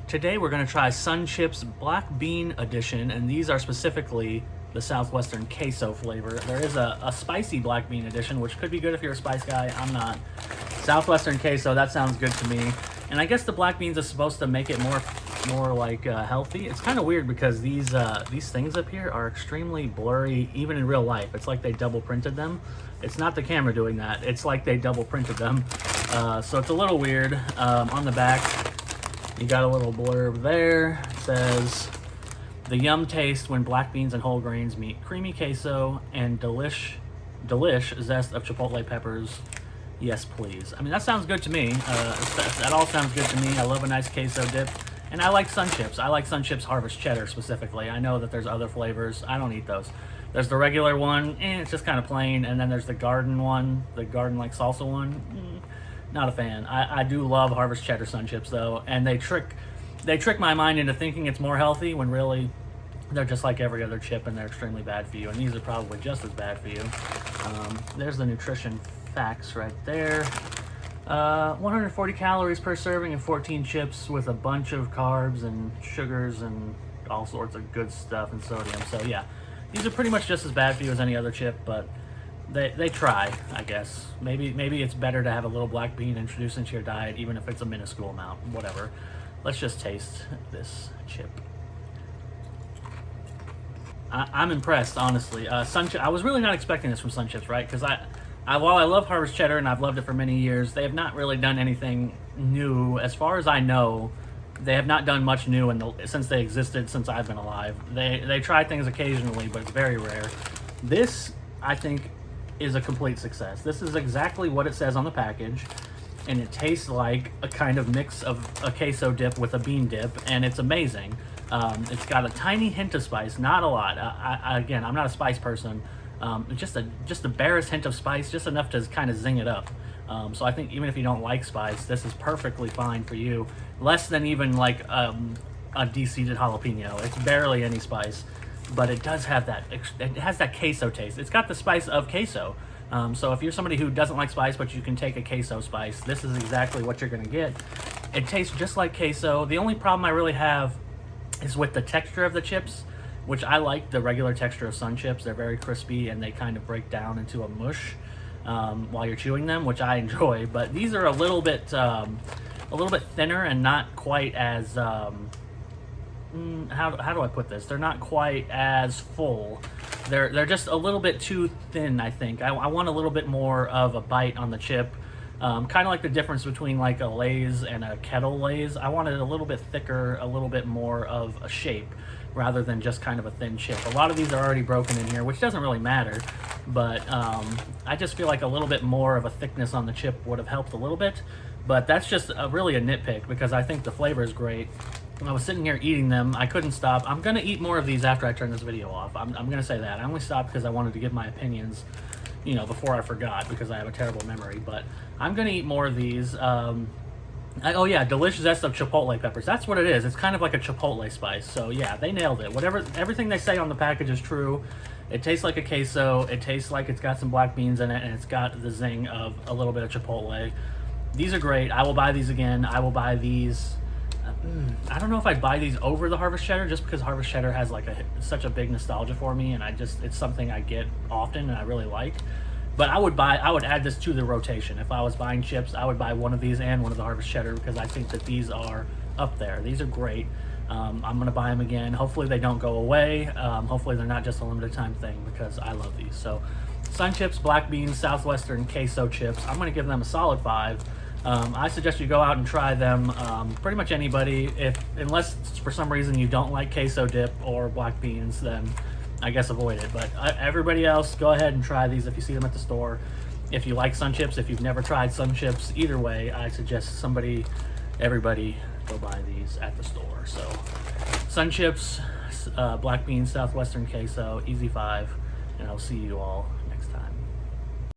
Today we're going to try Sun Chips Black Bean Edition, and these are specifically the Southwestern Queso flavor. There is a spicy Black Bean Edition, which could be good if you're a spice guy. I'm not. Southwestern Queso, that sounds good to me. And I guess the black beans are supposed to make it more like healthy. It's kind of weird because these things up here are extremely blurry, even in real life. It's like they double printed them. It's not the camera doing that. It's like they double printed them. So it's a little weird. On the back, you got a little blurb there. It says, the yum taste when black beans and whole grains meet creamy queso and delish zest of chipotle peppers. Yes, please. I mean, that sounds good to me. That all sounds good to me. I love a nice queso dip. And I like Sun Chips. I like Sun Chips Harvest Cheddar specifically. I know that there's other flavors. I don't eat those. There's the regular one, and it's just kind of plain. And then there's the garden one, the garden like salsa one. Not a fan. I do love Harvest Cheddar Sun Chips though, and they trick my mind into thinking it's more healthy when really they're just like every other chip, and they're extremely bad for you. And these are probably just as bad for you. There's the nutrition facts right there. 140 calories per serving and 14 chips with a bunch of carbs and sugars and all sorts of good stuff and sodium. So yeah, these are pretty much just as bad for you as any other chip, but they try, I guess. Maybe it's better to have a little black bean introduced into your diet, even if it's a minuscule amount, whatever. Let's just taste this chip. I'm impressed, honestly. I was really not expecting this from Sun Chips, right? Because while I love Harvest Cheddar and I've loved it for many years, they have not really done anything new. As far as I know, they have not done much new since they existed, since I've been alive. They try things occasionally, but it's very rare. This, I think, is a complete success. This is exactly what it says on the package, and it tastes like a kind of mix of a queso dip with a bean dip, and it's amazing. It's got a tiny hint of spice, not a lot. Again, I'm not a spice person. Just the barest hint of spice, just enough to kind of zing it up. So I think even if you don't like spice, this is perfectly fine for you. Less than even like a de-seeded jalapeno. It's barely any spice, but it does have that. It has that queso taste. It's got the spice of queso. So if you're somebody who doesn't like spice, but you can take a queso spice, this is exactly what you're gonna get. It tastes just like queso. The only problem I really have is with the texture of the chips, which I like the regular texture of Sun Chips. They're very crispy and they kind of break down into a mush while you're chewing them, which I enjoy. But these are a little bit thinner and not quite as how do I put this? They're not quite as full. They're just a little bit too thin, I think. I want a little bit more of a bite on the chip. Kind of like the difference between like a Lay's and a Kettle Lay's. I want it a little bit thicker, a little bit more of a shape, rather than just kind of a thin chip. A lot of these are already broken in here, which doesn't really matter, but I just feel like a little bit more of a thickness on the chip would have helped a little bit, but that's just really a nitpick because I think the flavor is great. When I was sitting here eating them, I couldn't stop. I'm gonna eat more of these after I turn this video off. I'm gonna say that. I only stopped because I wanted to give my opinions, you know, before I forgot, because I have a terrible memory, but I'm gonna eat more of these. Oh yeah, delicious zest of chipotle peppers. That's what it is. It's kind of like a chipotle spice. So yeah, they nailed it. Everything they say on the package is true. It tastes like a queso. It tastes like it's got some black beans in it, and it's got the zing of a little bit of chipotle. These are great. I will buy these again. I will buy these. I don't know if I'd buy these over the Harvest Cheddar, just because Harvest Cheddar has like such a big nostalgia for me, and it's something I get often and I really like. But I would add this to the rotation. If I was buying chips, I would buy one of these and one of the Harvest Cheddar, because I think that these are up there. These are great. I'm gonna buy them again. Hopefully they don't go away. Hopefully they're not just a limited time thing, because I love these. So Sun Chips, Black Beans, Southwestern Queso chips. I'm gonna give them a solid 5. I suggest you go out and try them. Pretty much anybody, unless for some reason you don't like queso dip or black beans, then I guess avoid it. But everybody else, go ahead and try these if you see them at the store. If you like Sun Chips, if you've never tried Sun Chips, either way, I suggest everybody go buy these at the store. So Sun Chips, Black Beans, Southwestern Queso, easy 5, and I'll see you all